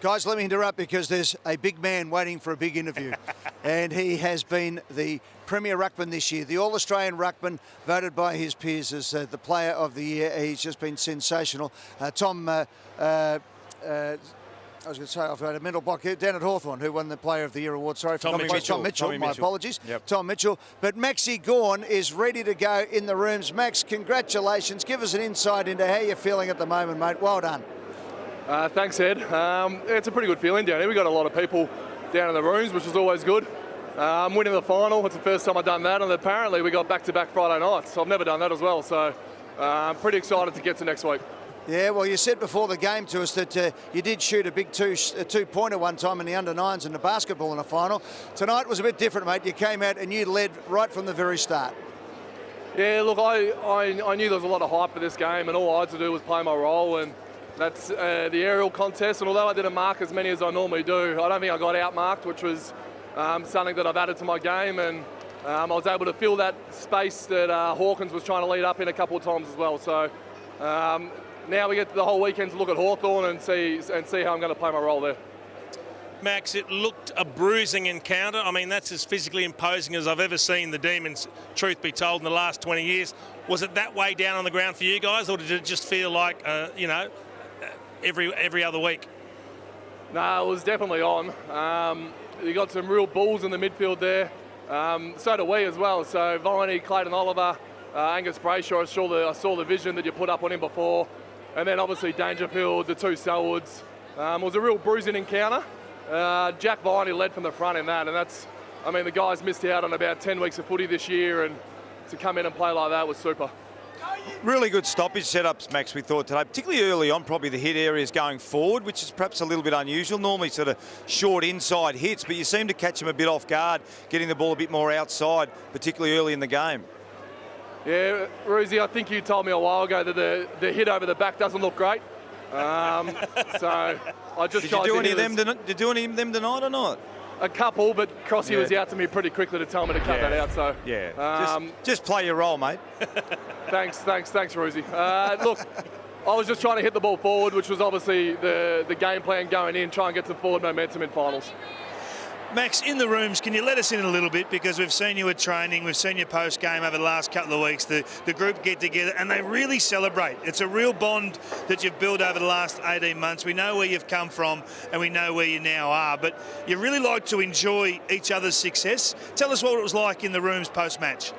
Guys, let me interrupt because there's a big man waiting for a big interview. And he has been the Premier Ruckman this year, the All-Australian Ruckman, voted by his peers as the Player of the Year. He's just been sensational. Tom, I was going to say, I've got a mental block here, down at Hawthorn, who won the Player of the Year award. Sorry for Tom Mitchell. My apologies. Yep. Tom Mitchell. But Maxi Gawn is ready to go in the rooms. Max, congratulations. Give us an insight into how you're feeling at the moment, mate. Well done. Thanks, Ed. It's a pretty good feeling down here. We've got a lot of people down in the rooms, which is always good. Winning the final, it's the first time I've done that, and apparently we got back-to-back Friday nights. So I've never done that as well, so I'm pretty excited to get to next week. Yeah, well, you said before the game to us that you did shoot a big two-pointer one time in the under-9s and the basketball in the final. Tonight was a bit different, mate. You came out and you led right from the very start. Yeah, look, I knew there was a lot of hype for this game, and all I had to do was play my role, and that's the aerial contest. And although I didn't mark as many as I normally do, I don't think I got outmarked, which was something that I've added to my game, and I was able to fill that space that Hawkins was trying to lead up in a couple of times as well. So now we get the whole weekend to look at Hawthorn and see how I'm going to play my role there. Max, it looked a bruising encounter. I mean, that's as physically imposing as I've ever seen the Demons, truth be told, in the last 20 years. Was it that way down on the ground for you guys, or did it just feel like, every other week? No, it was definitely on. You got some real bulls in the midfield there. So do we as well. So Viney, Clayton Oliver, Angus Brayshaw, I saw the vision that you put up on him before. And then obviously Dangerfield, the two Selwoods. It was a real bruising encounter. Jack Viney led from the front in that, and the guys missed out on about 10 weeks of footy this year, and to come in and play like that was super. Really good stoppage setups, Max, we thought today, particularly early on, probably the hit areas going forward, which is perhaps a little bit unusual. Normally sort of short inside hits, but you seem to catch them a bit off guard, getting the ball a bit more outside, particularly early in the game. Yeah, Roosie, I think you told me a while ago that the hit over the back doesn't look great. So I just tried to hit Did you do any of them tonight or not? A couple, but Crossy was out to me pretty quickly to tell me to cut that out. So just play your role, mate. Thanks, Roosie. Look, I was just trying to hit the ball forward, which was obviously the game plan going in, try and get some forward momentum in finals. Max, in the rooms, can you let us in a little bit? Because we've seen you at training, we've seen you post-game over the last couple of weeks. The group get together and they really celebrate. It's a real bond that you've built over the last 18 months. We know where you've come from and we know where you now are, but you really like to enjoy each other's success. Tell us what it was like in the rooms post-match,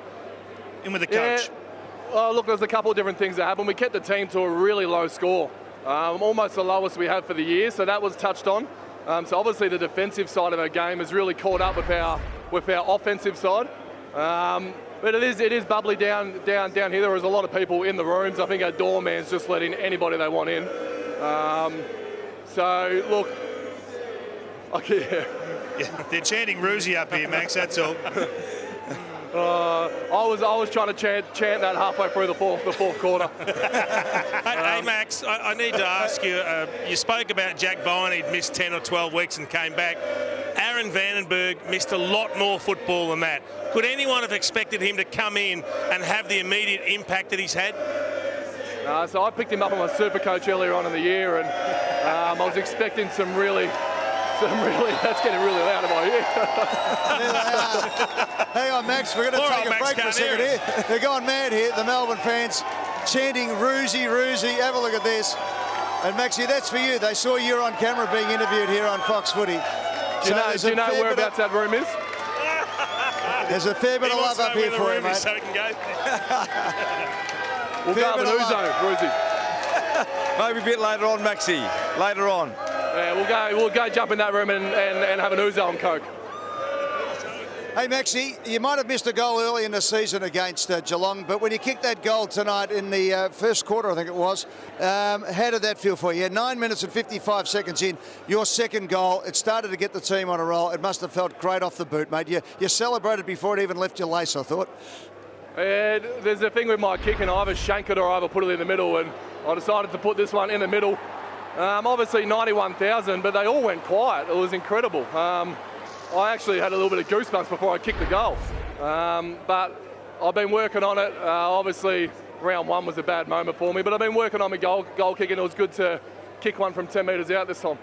in with the coach. Yeah. Well, look, there's a couple of different things that happened. We kept the team to a really low score, almost the lowest we have for the year, so that was touched on. So obviously the defensive side of our game has really caught up with our offensive side. But it is bubbly down here. There was a lot of people in the rooms. I think our doorman's just letting anybody they want in. So look, yeah, they're chanting Roosie up here, Max. That's all. I was trying to chant that halfway through the fourth quarter. Hey, Max, I need to ask you, you spoke about Jack Vine, he'd missed 10 or 12 weeks and came back. Aaron Vandenberg missed a lot more football than that. Could anyone have expected him to come in and have the immediate impact that he's had? So I picked him up on my super coach earlier on in the year, and I was expecting some really, that's getting really loud in my ear. Hang on, Max, we're going to take a break for a second here. They're going mad here, the Melbourne fans, chanting Roosie, Roosie. Have a look at this. And Maxie, that's for you. They saw you on camera being interviewed here on Fox Footy. Do you know whereabouts that room is? There's a fair bit of love up here for you, mate. So we can go. We'll go have an ouzo, Roosie. Maybe a bit later on, Maxie. Later on. Yeah, we'll go jump in that room and have an ouzo and Coke. Hey, Maxie, you might have missed a goal early in the season against Geelong, but when you kicked that goal tonight in the first quarter, I think it was, how did that feel for you? 9 minutes and 55 seconds in, your second goal. It started to get the team on a roll. It must have felt great off the boot, mate. You celebrated before it even left your lace, I thought. There's a thing with my kicking. I either shank it or I either put it in the middle, and I decided to put this one in the middle. Obviously 91,000, but they all went quiet. It was incredible. I actually had a little bit of goosebumps before I kicked the goal. But I've been working on it. Obviously, round one was a bad moment for me, but I've been working on my goal kicking. It was good to kick one from 10 metres out this time.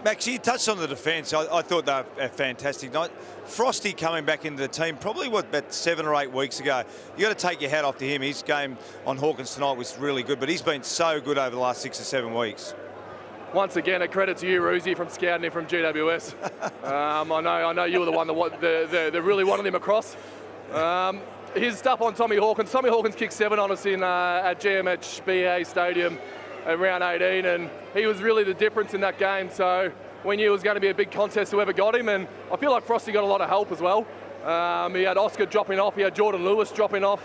Max, you touched on the defence. I thought they were a fantastic night. Frosty coming back into the team probably, about 7 or 8 weeks ago. You got to take your hat off to him. His game on Hawkins tonight was really good, but he's been so good over the last 6 or 7 weeks. Once again, a credit to you, Roosie, from scouting him from GWS. I know you were the one that really wanted him across. His stuff on Tommy Hawkins. Tommy Hawkins kicked 7 on us at GMHBA Stadium at round 18, and he was really the difference in that game. So we knew it was going to be a big contest, whoever got him, and I feel like Frosty got a lot of help as well. He had Oscar dropping off, he had Jordan Lewis dropping off.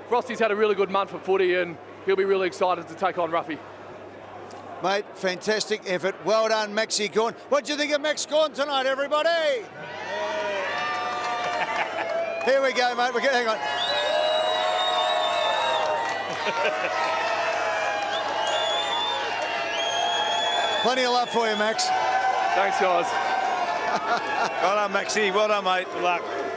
Frosty's had a really good month for footy, and he'll be really excited to take on Ruffy. Mate, fantastic effort. Well done, Maxie Gawn. What do you think of Max Gawn tonight, everybody? Here we go, mate. Hang on. Plenty of love for you, Max. Thanks, guys. Well done, Maxie. Well done, mate. Good luck.